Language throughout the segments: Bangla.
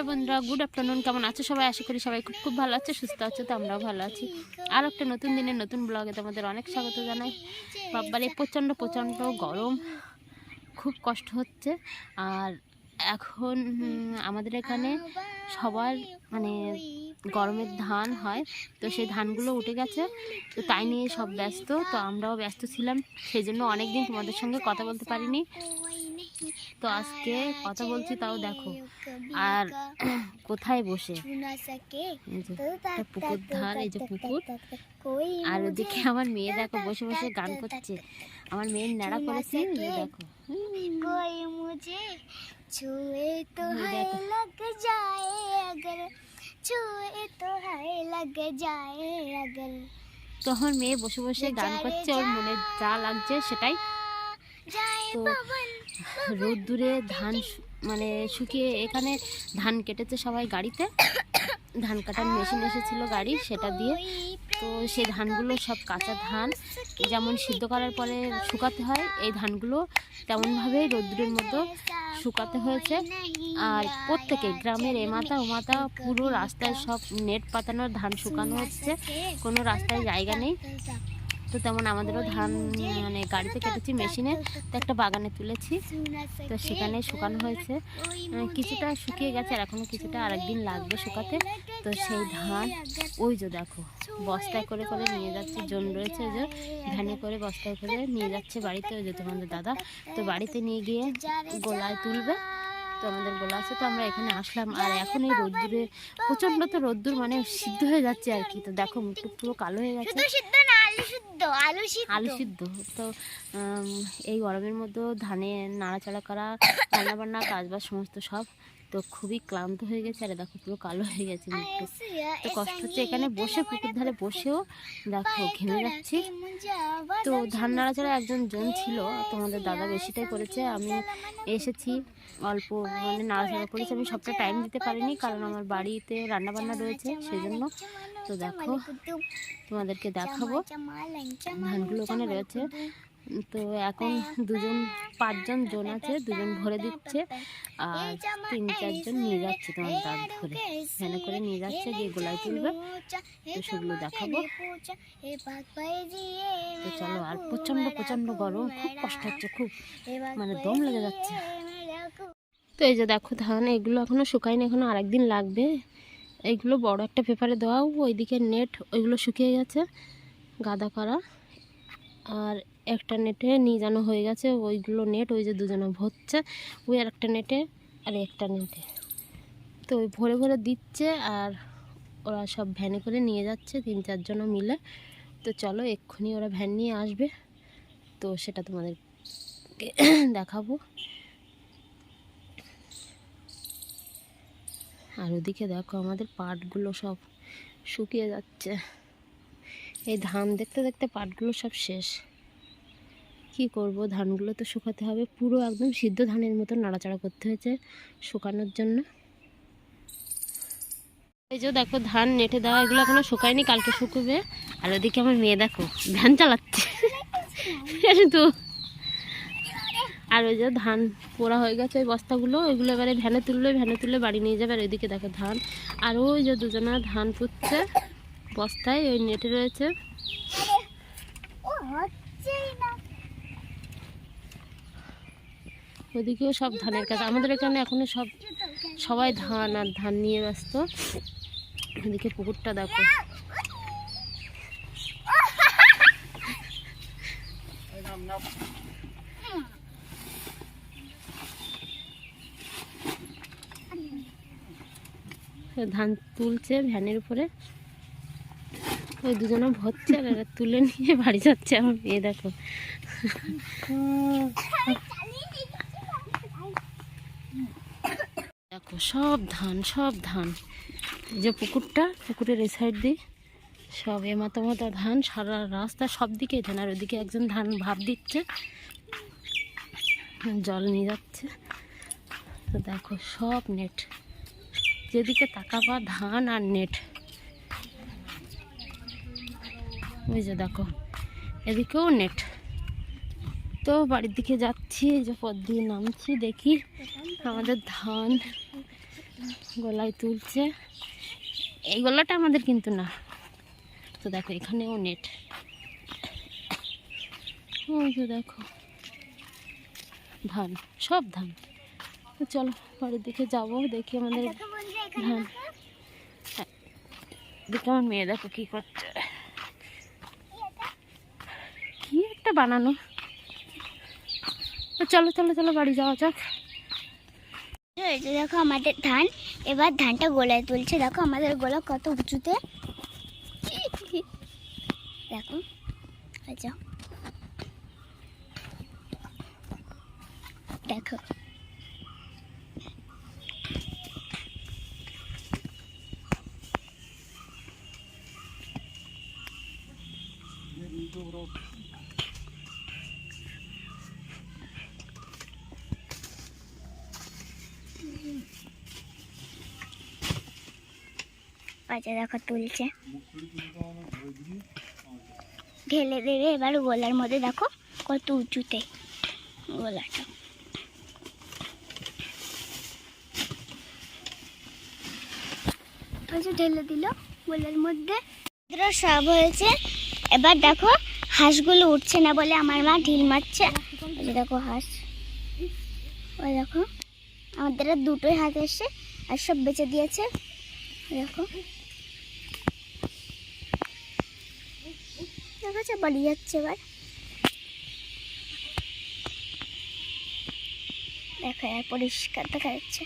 হ্যালো বন্ধুরা, গুড আফটারনুন। কেমন আছো সবাই? আশা করি সবাই খুব খুব ভালো আছে, সুস্থ আছে। তো আমরাও ভালো আছি। আর একটা নতুন দিনের নতুন ব্লগে তোমাদের অনেক স্বাগত জানাই। বাবারে প্রচণ্ড প্রচণ্ড গরম, খুব কষ্ট হচ্ছে। আর এখন আমাদের এখানে সবার মানে গরমের ধান হয়, তো সেই ধানগুলো উঠে গেছে, তো তাই নিয়ে সব ব্যস্ত। তো আমরাও ব্যস্ত ছিলাম, সেই জন্য অনেকদিন তোমাদের সঙ্গে কথা বলতে পারিনি। তো আজকে কথা বলছি, তাও দেখো। আর কোথায় বসে, পুকুর ধার, এই যে পুকুর। আর ওদিকে আমার মেয়ে দেখো বসে বসে গান করছে। আমার মেয়ের নেড়া করেছে, দেখো। তো আমার মেয়ে বসে বসে গান করছে, ওর মনে যা লাগছে সেটাই। তো রোদ্দুরে ধান মানে শুকিয়ে, এখানে ধান কেটেছে সবাই গাড়িতে, ধান কাটার মেশিন এসেছিল গাড়ি, সেটা দিয়ে। তো সেই ধানগুলো সব কাঁচা ধান, যেমন সিদ্ধ করার পরে শুকাতে হয়, এই ধানগুলো তেমনভাবেই রোদ্দুরের মতো শুকাতে হয়েছে। আর প্রত্যেকে গ্রামের এ মাথা ও মাথা পুরো রাস্তায় সব নেট পাতানোর ধান শুকানো হচ্ছে, কোনো রাস্তায় জায়গা নেই। তো তেমন আমাদেরও ধান মানে গাড়িতে কেটেছি মেশিনে, তো একটা বাগানে তুলেছি, তো সেখানে শুকানো হয়েছে। কিছুটা শুকিয়ে গেছে, আর এখনও কিছুটা আরেকদিন লাগবে শুকাতে। তো সেই ধান ওই যে দেখো বস্তায় করে করে নিয়ে যাচ্ছে, জন রয়েছে ওই যে ভ্যানে করে বস্তায় করে নিয়ে যাচ্ছে বাড়িতে, ওই যে তোমাদের দাদা। তো বাড়িতে নিয়ে গিয়ে গোলায় তুলবে। তো আমাদের গোলা আছে, তো আমরা এখানে আসলাম। আর এখন এই রোদ্দুরে প্রচণ্ড, তো রোদ্দুর মানে সিদ্ধ হয়ে যাচ্ছে আর কি। তো দেখো মুখটুক পুরো কালো হয়ে গেছে, আলু সিদ্ধ। তো এই গরমের মধ্যে ধানে নাড়াচাড়া করা, রান্নাবান্না কাজবাজ সমস্ত সব, তো খুবই ক্লান্ত হয়ে গেছে। আর দেখো পুরো কালো হয়ে গেছে মুখটুক, তো কষ্ট হচ্ছে। এখানে বসে পুকুর ধারে বসেও দেখো ঘেমে যাচ্ছি। তো ধান নাড়াচাড়া একজন জন ছিল, তোমাদের দাদা বেশিটাই করেছে, আমি এসেছি অল্প মানে নাড়াচাড়া করেছি। আমি সবটা টাইম দিতে পারিনি, কারণ আমার বাড়িতে রান্নাবান্না রয়েছে সেই জন্য। তো দেখো তোমাদেরকে দেখাবো, ধানগুলো ওখানে রয়েছে। তো এখন পাঁচজন জন আছে, দুজন ভরে দিচ্ছে, আর 3-4 জন নিয়ে যাচ্ছে তোমার দাঁত ধরে, ভ্যানে করে নিয়ে যাচ্ছে, গিয়ে গোলায় তুলবে। তো সেগুলো দেখাবো। তো চলো। আর প্রচণ্ড প্রচণ্ড গরম, খুব কষ্ট হচ্ছে, খুব মানে দম লেগে যাচ্ছে। তো এই যে দেখো ধান, এগুলো এখনো শুকায়নি, এখনো আরেকদিন লাগবে। এইগুলো বড় একটা পেপারে দেওয়াও, ওইদিকে নেট, ওইগুলো শুকিয়ে গেছে গাদা করা। আর একটা নেটে নিয়ে জানো হয়ে গেছে, ওইগুলো নেট, ওই যে দুজনে ভরছে, ওই আর একটা নেটে, আর একটা নেটে। তো ওই ভরে ভরে দিচ্ছে, আর ওরা সব ভ্যানে করে নিয়ে যাচ্ছে 3-4 জন মিলে। তো চলো এক্ষুনি ওরা ভ্যান নিয়ে আসবে, তো সেটা তোমাদেরকে দেখাবো। আর ওদিকে দেখো আমাদের পাটগুলো সব শুকিয়ে যাচ্ছে। এই ধান দেখতে দেখতে পাটগুলো সব শেষ। কি করব, ধানগুলো তো শুকাতে হবে, পুরো একদম সিদ্ধ ধানের মতো নাড়াচাড়া করতে হয়েছে শুকানোর জন্য। এই যে দেখো ধান নেটে দেওয়া, এগুলো এখনো শুকায়নি, কালকে শুকবে। আর ওদিকে আমার মেয়ে দেখো ভ্যান চালাচ্ছে তো। আর ওই যে ধান পোড়া হয়ে গেছে ওই বস্তাগুলো, ওইগুলো এবারে ভ্যানে তুললে, ভ্যানে তুলে বাড়ি নিয়ে যাবে। আর ওইদিকে দেখো ধান, আর ওই যে দুজনা ধান পুঁতছে বস্তায়, ওই নেটে রয়েছে। ওদিকেও সব ধানের কাজ। আমাদের এখানে এখন সবাই ধান আর ধান নিয়ে ব্যস্ত। ওদিকে পুকুরটা দেখো, ধান তুলছে ভ্যানের উপরে, ওই দুজনে ভরছে, আর এরা তুলে নিয়ে বাড়ি যাচ্ছে। আমার মেয়ে দেখো দেখো সব ধান, সব ধান। এই যে পুকুরটা, পুকুরের এই সাইড দিয়ে সব এমাতা মাতা ধান, সারা রাস্তা সব দিকেই ধান। আর ওদিকে একজন ধান ভাপ দিচ্ছে, জল নিয়ে যাচ্ছে। তো দেখো সব নেট, যেদিকে তাকাবা ধান আর নেট। ওই যে দেখো এদিকেও নেট। তো বাড়ির দিকে যাচ্ছি, এই যে পথ দিয়ে নামছি, দেখি আমাদের ধান গলায় তুলছে। এই গলাটা আমাদের কিন্তু না। তো দেখো এখানেও নেট, ওই তো দেখো ধান, সব ধান। তো চলো বাড়ির দিকে যাবো, দেখি আমাদের ধান। দেখি আমার মেয়ে দেখো কি করছে, কি একটা বানানো। তো চলো চলো চলো বাড়ি যাওয়া যাক। এই যে দেখো আমাদের ধান, এবার ধানটা গোলায় তুলছে। দেখো আমাদের গোলা কত উঁচুতে, দেখো। আচ্ছা দেখো আচ্ছা দেখো তুলছে, ঢেলে দেবে এবার গোলার মধ্যে। দেখো কত উঁচুতে গোলাটা। ঢেলে দিল গোলার মধ্যে, সব হয়েছে। এবার দেখো হাঁসগুলো উঠছে না বলে আমার মা ঢিল মারছে। দেখো হাঁস, ওই দেখো আমাদের দুটোই হাঁস এসছে আর সব বেঁচে দিয়েছে। দেখো দেখাচ্ছে বাড়ি যাচ্ছে। এবার দেখো আর পরিষ্কার দেখা যাচ্ছে।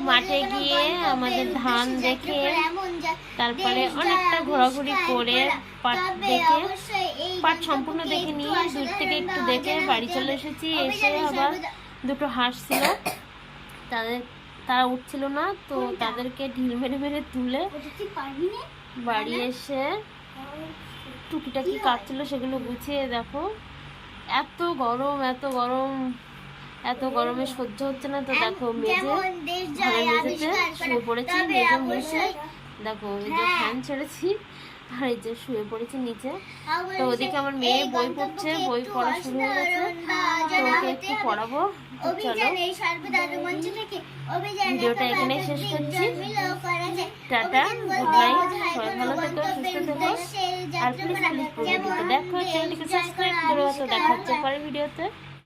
মাঠে গিয়ে আমাদের ধান দেখে, তারপরে অনেকটা ঘোরাঘুরি করে পাট দেখে, পাট সম্পূর্ণ দেখে নিয়ে দূর থেকে একটু দেখে বাড়ি চলে এসেছি। এসে আবার দুটো হাঁস ছিল, তারা উঠছিল না, তো তাদেরকে ঢিল মেরে মেরে তুলে বাড়ি এসে টুকিটাকি কাটছিল, সেগুলো গুছিয়ে দেখো এত গরম এত গরম, এত গরমে সহ্য হচ্ছে না। তো দেখো মেঝেতে শুয়ে পড়েছি, মেঝে মুছে দেখো এই যে ফ্যান ছেড়েছি আর এই যে শুয়ে পড়েছি নিচে। তো ওদিকে আমার মেয়ে বই পড়ছে, বই পড়া শুরু হয়ে গেছে, তো ওকে একটু পড়াবো। চলো ভিডিওটা এখানে শেষ করছি। টাটা, গুড নাইট, সবাই ভালো থেকো, সুস্থ থেকো। আর প্লিজ প্লিজ দেখো চ্যানেলটিকে সাবস্ক্রাইব করো। তো দেখা হচ্ছে পরের ভিডিওতে।